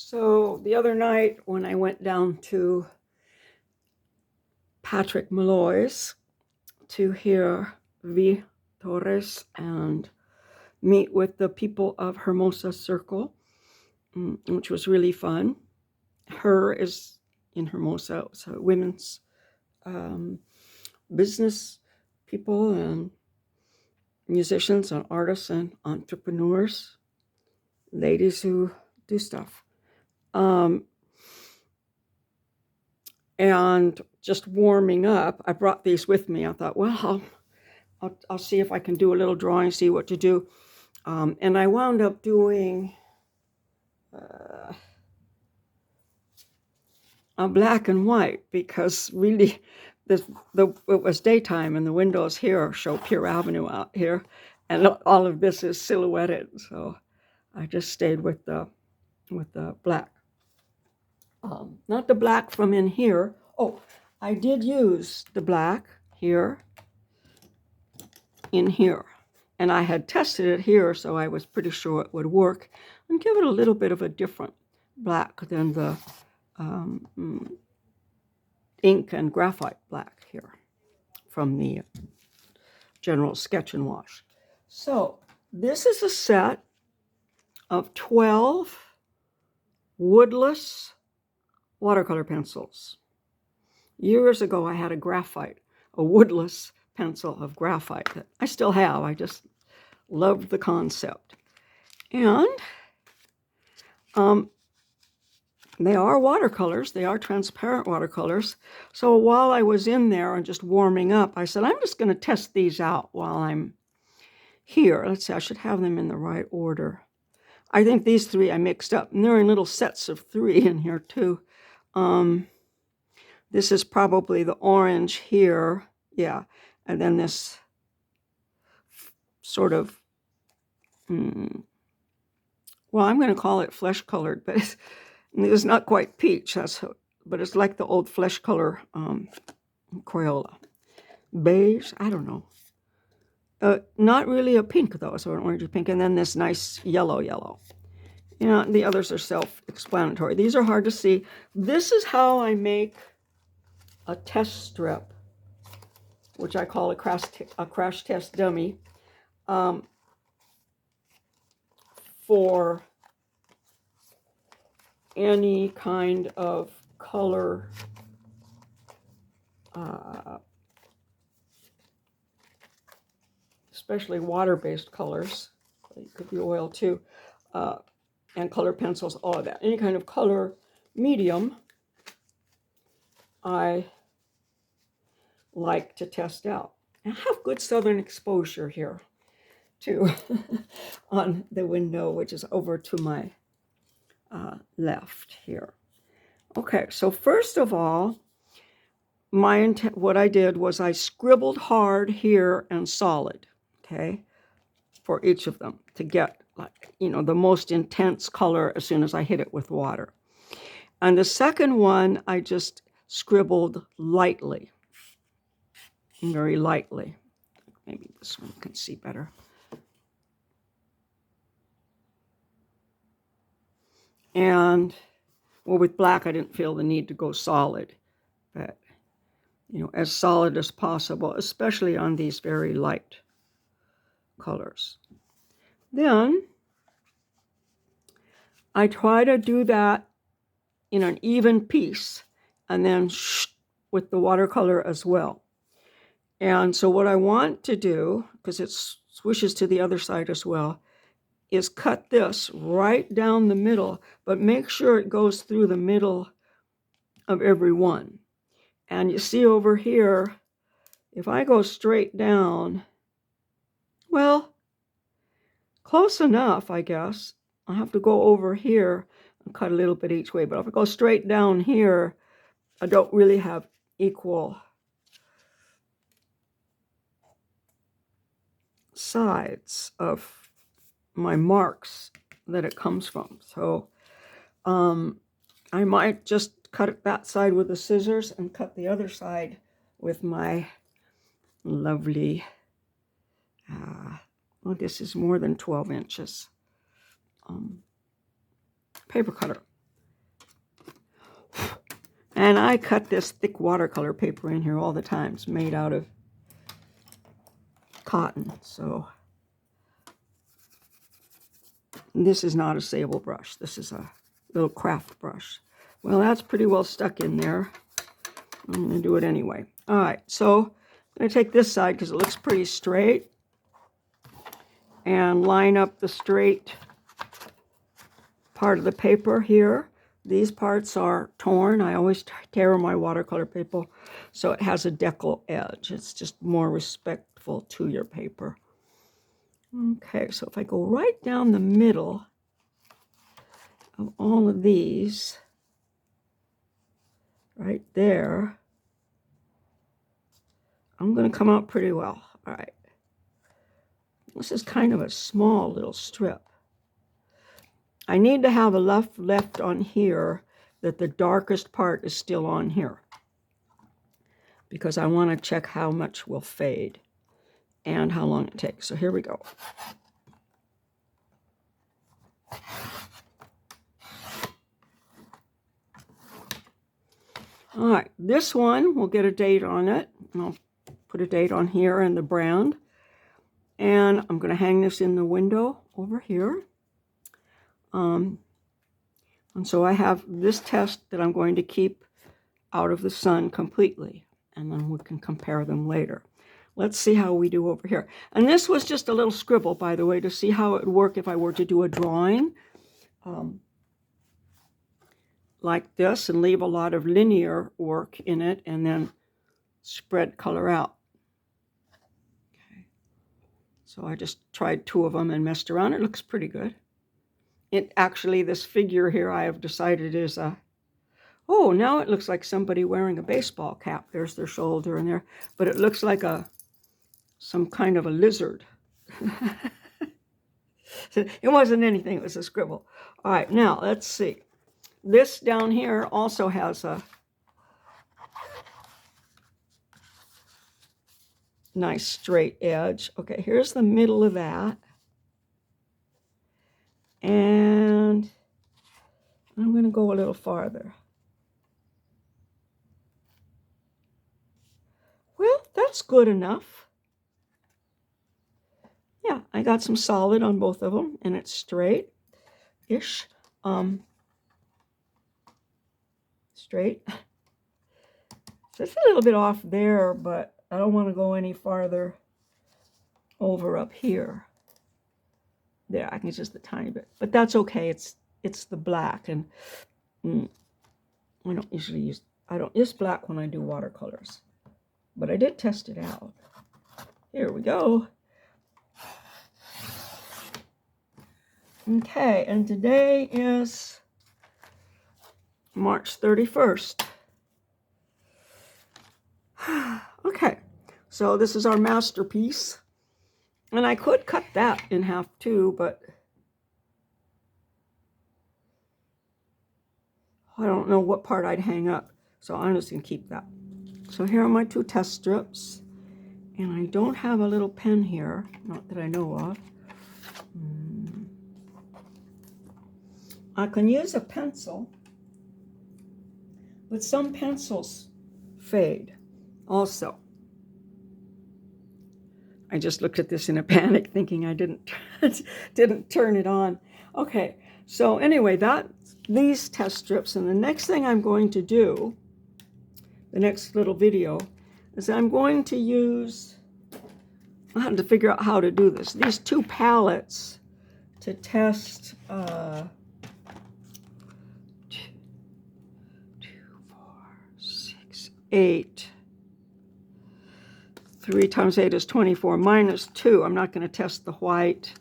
So the other night when I went down to Patrick Malloy's to hear V. Torres and meet with the people of Hermosa Circle, which was really fun. Her is in Hermosa, so women's business people and musicians and artists and entrepreneurs, ladies who do stuff. And just warming up, I brought these with me. I thought, well, I'll see if I can do a little drawing, see what to do. And I wound up doing a black and white because really it was daytime and the windows here show Pier Avenue out here. And all of this is silhouetted. So I just stayed with the black. Not the black from in here. Oh, I did use the black here, in here. And I had tested it here, so I was pretty sure it would work. And give it a little bit of a different black than the ink and graphite black here from the General Sketch and Wash. So this is a set of 12 Woodless watercolor pencils. Years ago, I had a woodless pencil of graphite that I still have. I just loved the concept. And they are watercolors. They are transparent watercolors. So while I was in there and just warming up, I said, I'm just going to test these out while I'm here. Let's see, I should have them in the right order. I think these three I mixed up, and they're in little sets of 3 in here too. This is probably the orange here, yeah, and then this sort of, well, I'm going to call it flesh colored, but it's not quite peach. But it's like the old flesh color Crayola. Beige, I don't know. Not really a pink though, so an orangey pink, and then this nice yellow. The others are self-explanatory. These are hard to see. This is how I make a test strip, which I call a crash test dummy, for any kind of color especially water-based colors. It could be oil too, and color pencils, all of that. Any kind of color medium I like to test out. I have good southern exposure here too on the window, which is over to my left here. Okay, so first of all, what I did was I scribbled hard here and solid, okay, for each of them to get the most intense color as soon as I hit it with water. And the second one, I just scribbled lightly, very lightly. Maybe this one you can see better. And, well, with black, I didn't feel the need to go solid, but, as solid as possible, especially on these very light colors. Then I try to do that in an even piece, and then with the watercolor as well. And so what I want to do, because it swishes to the other side as well, is cut this right down the middle, but make sure it goes through the middle of every one. And you see over here, if I go straight down, well, close enough, I guess. I'll have to go over here and cut a little bit each way. But if I go straight down here, I don't really have equal sides of my marks that it comes from. So I might just cut it that side with the scissors and cut the other side with my lovely, well, this is more than 12 inches, paper cutter. And I cut this thick watercolor paper in here all the time. It's made out of cotton. So this is not a sable brush. This is a little craft brush. Well, that's pretty well stuck in there. I'm going to do it anyway. All right, so I'm going to take this side because it looks pretty straight and line up the straight part of the paper here. These parts are torn. I always tear my watercolor paper so it has a decal edge. It's just more respectful to your paper. Okay, so if I go right down the middle of all of these, right there, I'm going to come out pretty well. All right. This is kind of a small little strip. I need to have a left on here that the darkest part is still on here, because I want to check how much will fade and how long it takes. So here we go. All right, this one will get a date on it. I'll put a date on here and the brand. And I'm going to hang this in the window over here. And so I have this test that I'm going to keep out of the sun completely. And then we can compare them later. Let's see how we do over here. And this was just a little scribble, by the way, to see how it would work if I were to do a drawing like this and leave a lot of linear work in it and then spread color out. Okay. So I just tried 2 of them and messed around. It looks pretty good. It actually, this figure here I have decided is a, oh, now it looks like somebody wearing a baseball cap. There's their shoulder in there. But it looks like some kind of a lizard. It wasn't anything, it was a scribble. All right, now let's see. This down here also has a nice straight edge. Okay, here's the middle of that. And I'm going to go a little farther. Well, that's good enough. Yeah, I got some solid on both of them, and it's straight-ish. Straight. So it's a little bit off there, but I don't want to go any farther over up here. There, I can just a tiny bit, but that's okay. It's the black, and I don't use black when I do watercolors, but I did test it out. Here we go. Okay, and today is March 31st. Okay, so this is our masterpiece. And I could cut that in half too, but I don't know what part I'd hang up. So I'm just going to keep that. So here are my 2 test strips. And I don't have a little pen here, not that I know of. I can use a pencil, but some pencils fade also. I just looked at this in a panic thinking I didn't turn it on. Okay, so anyway, these test strips, and the next thing I'm going to do, the next little video, is I'm going to use, I had to figure out how to do this, these 2 palettes to test 2, 4, 6, 8. 3 times 8 is 24 minus 2. I'm not going to test the white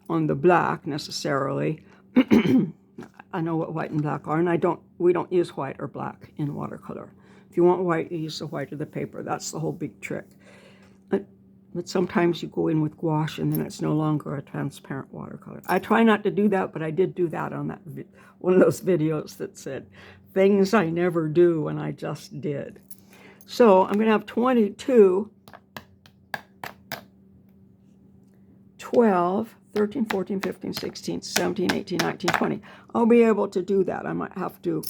on the black necessarily. I know what white and black are, and we don't use white or black in watercolor. If you want white, you use the white of the paper. That's the whole big trick. But sometimes you go in with gouache and then it's no longer a transparent watercolor. I try not to do that, but I did do that on that one of those videos that said things I never do, and I just did. So I'm going to have 22, 12, 13, 14, 15, 16, 17, 18, 19, 20. I'll be able to do that. I might have to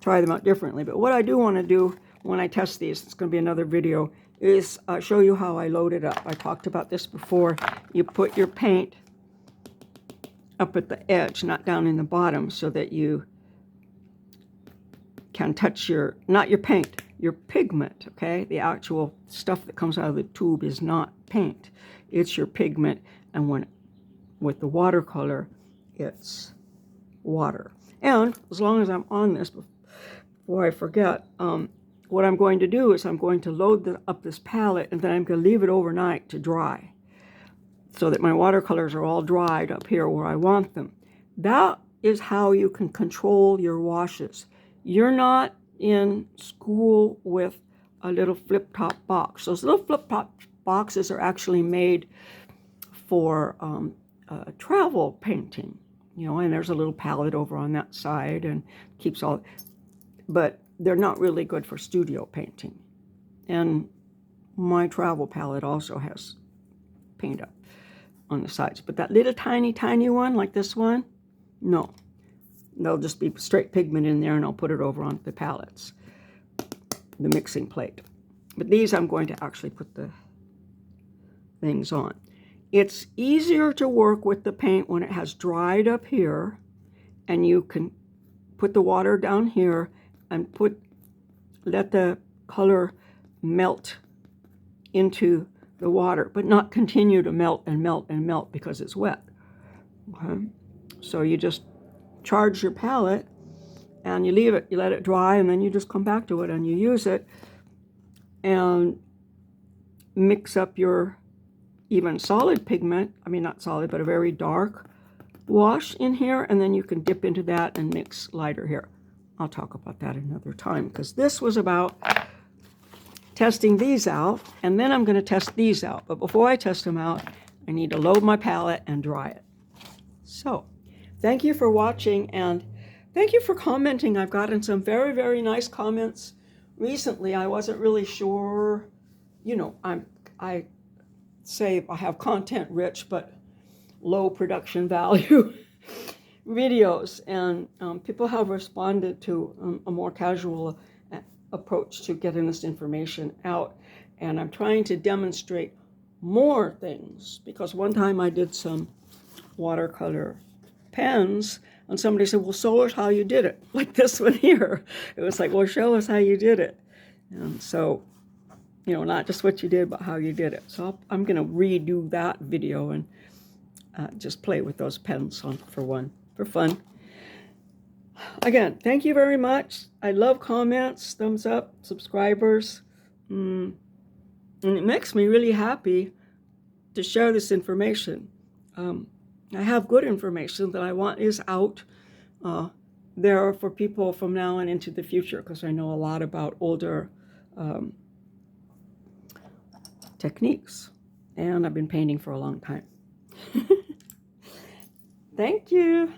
try them out differently. But what I do want to do when I test these, it's going to be another video, is show you how I load it up. I talked about this before. You put your paint up at the edge, not down in the bottom, so that you can touch your, not your paint, your pigment, okay? The actual stuff that comes out of the tube is not paint. It's your pigment, and when with the watercolor, it's water. And as long as I'm on this, before I forget, what I'm going to do is I'm going to load up this palette, and then I'm going to leave it overnight to dry so that my watercolors are all dried up here where I want them. That is how you can control your washes. You're not in school with a little flip-top box. Those little flip-top boxes are actually made for travel painting, you know, and there's a little palette over on that side and keeps all, but they're not really good for studio painting. And my travel palette also has paint up on the sides, but that little tiny one like this one, no. There'll just be straight pigment in there, and I'll put it over on the palettes, the mixing plate. But these I'm going to actually put the things on. It's easier to work with the paint when it has dried up here, and you can put the water down here and let the color melt into the water, but not continue to melt and melt and melt because it's wet. Okay? So you just charge your palette and you leave it, you let it dry, and then you just come back to it and you use it and mix up your even solid pigment, I mean not solid, but a very dark wash in here, and then you can dip into that and mix lighter here. I'll talk about that another time, because this was about testing these out, and then I'm going to test these out. But before I test them out, I need to load my palette and dry it. So thank you for watching, and thank you for commenting. I've gotten some very, very nice comments recently. I wasn't really sure, you know, I say I have content rich but low production value videos, and people have responded to a more casual approach to getting this information out. And I'm trying to demonstrate more things, because one time I did some watercolor pens, and somebody said, well, show us how you did it, like this one here. It was like, well, show us how you did it. And so, you know, not just what you did, but how you did it. So I'm going to redo that video and just play with those pens for fun. Again, thank you very much. I love comments, thumbs up, subscribers. And it makes me really happy to share this information. I have good information that I want is out there for people from now and into the future, because I know a lot about older techniques, and I've been painting for a long time. Thank you.